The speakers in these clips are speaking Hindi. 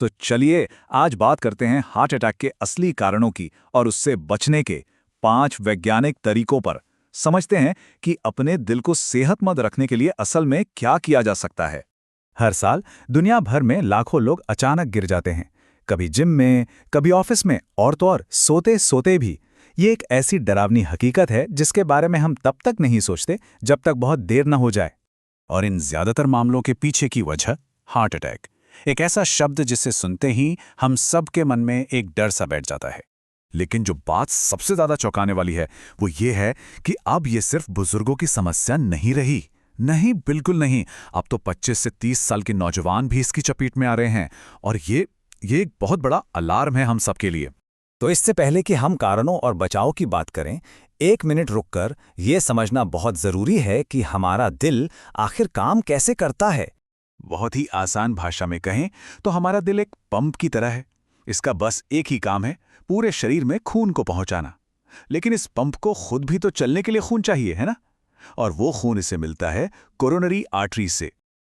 तो चलिए आज बात करते हैं हार्ट अटैक के असली कारणों की और उससे बचने के 5 वैज्ञानिक तरीकों पर। समझते हैं कि अपने दिल को सेहतमंद रखने के लिए असल में क्या किया जा सकता है। हर साल दुनिया भर में लाखों लोग अचानक गिर जाते हैं, कभी जिम में, कभी ऑफिस में और तो और सोते सोते भी। ये एक ऐसी डरावनी हकीकत है जिसके बारे में हम तब तक नहीं सोचते जब तक बहुत देर न हो जाए। और इन ज्यादातर मामलों के पीछे की वजह हार्ट अटैक, एक ऐसा शब्द जिसे सुनते ही हम सब के मन में एक डर सा बैठ जाता है। लेकिन जो बात सबसे ज्यादा चौंकाने वाली है वो ये है कि अब ये सिर्फ बुजुर्गों की समस्या नहीं रही। नहीं, बिल्कुल नहीं। अब तो 25 से 30 साल के नौजवान भी इसकी चपेट में आ रहे हैं और ये एक बहुत बड़ा अलार्म है हम सबके लिए। तो इससे पहले कि हम कारणों और बचाव की बात करें, 1 मिनट रुककर ये समझना बहुत जरूरी है कि हमारा दिल आखिर काम कैसे करता है। बहुत ही आसान भाषा में कहें तो हमारा दिल एक पंप की तरह है। इसका बस एक ही काम है, पूरे शरीर में खून को पहुंचाना। लेकिन इस पंप को खुद भी तो चलने के लिए खून चाहिए, है ना? और वो खून इसे मिलता है कोरोनरी आर्टरी से।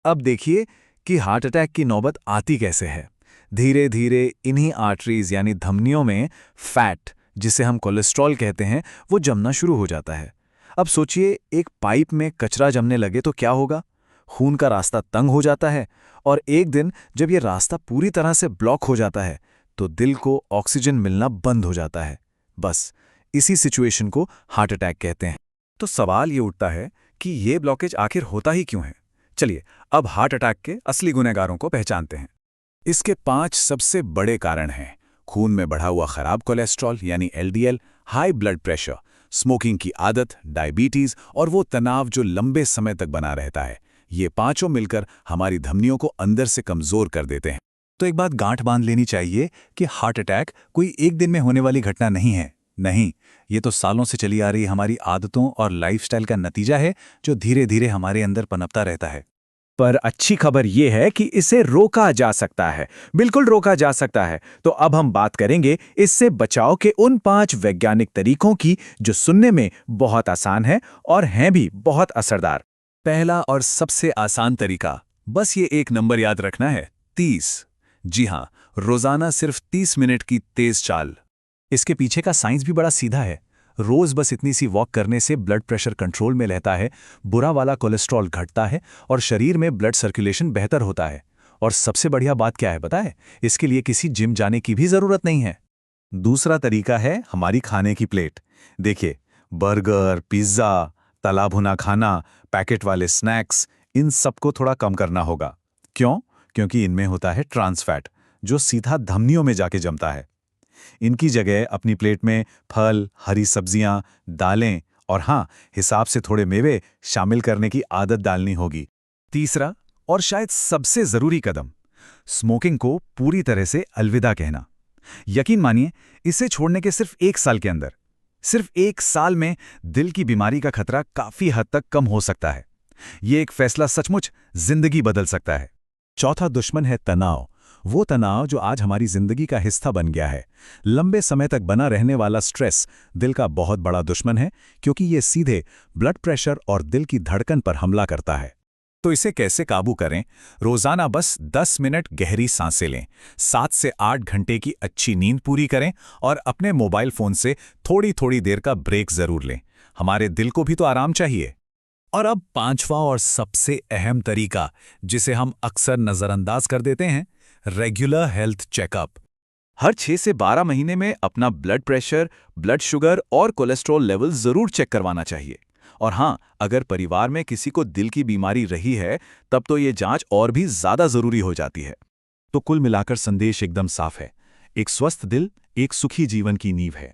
अब देखिए कि हार्ट अटैक की नौबत आती कैसे है। धीरे धीरे इन्हीं आर्टरीज यानी धमनियों में फैट, जिसे हम कोलेस्ट्रॉल कहते हैं, वो जमना शुरू हो जाता है। अब सोचिए, एक पाइप में कचरा जमने लगे तो क्या होगा? खून का रास्ता तंग हो जाता है और एक दिन जब ये रास्ता पूरी तरह से ब्लॉक हो जाता है तो दिल को ऑक्सीजन मिलना बंद हो जाता है। बस इसी सिचुएशन को हार्ट अटैक कहते हैं। तो सवाल ये उठता है कि ये ब्लॉकेज आखिर होता ही क्यों है? चलिए अब हार्ट अटैक के असली गुनहगारों को पहचानते हैं। इसके 5 सबसे बड़े कारण हैं: खून में बढ़ा हुआ खराब कोलेस्ट्रॉल यानी LDL, high blood pressure, smoking की आदत, डायबिटीज और वो तनाव जो लंबे समय तक बना रहता है। ये पांचों मिलकर हमारी धमनियों को अंदर से कमजोर कर देते हैं। तो एक बात गांठ बांध लेनी चाहिए कि हार्ट अटैक कोई एक दिन में होने वाली घटना नहीं है। नहीं, ये तो सालों से चली आ रही हमारी आदतों और लाइफस्टाइल का नतीजा है जो धीरे धीरे हमारे अंदर पनपता रहता है। पर अच्छी खबर यह है कि इसे रोका जा सकता है, बिल्कुल रोका जा सकता है। तो अब हम बात करेंगे इससे बचाव के उन 5 वैज्ञानिक तरीकों की जो सुनने में बहुत आसान है और हैं भी बहुत असरदार। पहला और सबसे आसान तरीका, बस ये एक नंबर याद रखना है, 30। जी हां, रोजाना सिर्फ 30 मिनट की तेज चाल। इसके पीछे का साइंस भी बड़ा सीधा है। रोज बस इतनी सी वॉक करने से ब्लड प्रेशर कंट्रोल में रहता है, बुरा वाला कोलेस्ट्रॉल घटता है और शरीर में ब्लड सर्कुलेशन बेहतर होता है। और सबसे बढ़िया बात क्या है पता है? इसके लिए किसी जिम जाने की भी जरूरत नहीं है। दूसरा तरीका है हमारी खाने की प्लेट। देखिए, बर्गर, पिज्जा, तला भुना खाना, पैकेट वाले स्नैक्स, इन सबको थोड़ा कम करना होगा। क्यों? क्योंकि इनमें होता है ट्रांस फैट, जो सीधा धमनियों में जाके जमता है। इनकी जगह अपनी प्लेट में फल, हरी सब्जियां, दालें और हाँ, हिसाब से थोड़े मेवे शामिल करने की आदत डालनी होगी। तीसरा और शायद सबसे जरूरी कदम, स्मोकिंग को पूरी तरह से अलविदा कहना। यकीन मानिए, इसे छोड़ने के सिर्फ 1 साल के अंदर, सिर्फ 1 साल में दिल की बीमारी का खतरा काफी हद तक कम हो सकता है। ये एक फैसला सचमुच जिंदगी बदल सकता है। चौथा दुश्मन है तनाव। वो तनाव जो आज हमारी जिंदगी का हिस्सा बन गया है। लंबे समय तक बना रहने वाला स्ट्रेस दिल का बहुत बड़ा दुश्मन है, क्योंकि ये सीधे ब्लड प्रेशर और दिल की धड़कन पर हमला करता है। तो इसे कैसे काबू करें? रोजाना बस 10 मिनट गहरी सांसें लें, 7 से 8 घंटे की अच्छी नींद पूरी करें और अपने मोबाइल फोन से थोड़ी थोड़ी देर का ब्रेक जरूर लें। हमारे दिल को भी तो आराम चाहिए। और अब 5वां और सबसे अहम तरीका, जिसे हम अक्सर नजरअंदाज कर देते हैं, रेगुलर हेल्थ चेकअप। हर 6 से 12 महीने में अपना ब्लड प्रेशर, ब्लड शुगर और कोलेस्ट्रॉल लेवल जरूर चेक करवाना चाहिए। और हाँ, अगर परिवार में किसी को दिल की बीमारी रही है, तब तो ये जांच और भी ज्यादा जरूरी हो जाती है। तो कुल मिलाकर संदेश एकदम साफ है: एक स्वस्थ दिल एक सुखी जीवन की नींव है।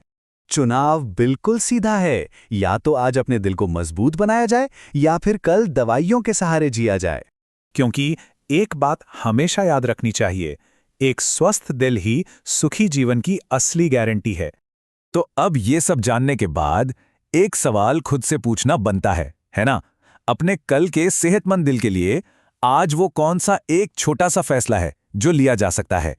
चुनाव बिल्कुल सीधा है, या तो आज अपने दिल को मजबूत बनाया जाए या फिर कल दवाइयों के सहारे जिया जाए। क्योंकि एक बात हमेशा याद रखनी चाहिए, एक स्वस्थ दिल ही सुखी जीवन की असली गारंटी है। तो अब ये सब जानने के बाद एक सवाल खुद से पूछना बनता है ना? अपने कल के सेहतमंद दिल के लिए आज वो कौन सा एक छोटा सा फैसला है जो लिया जा सकता है?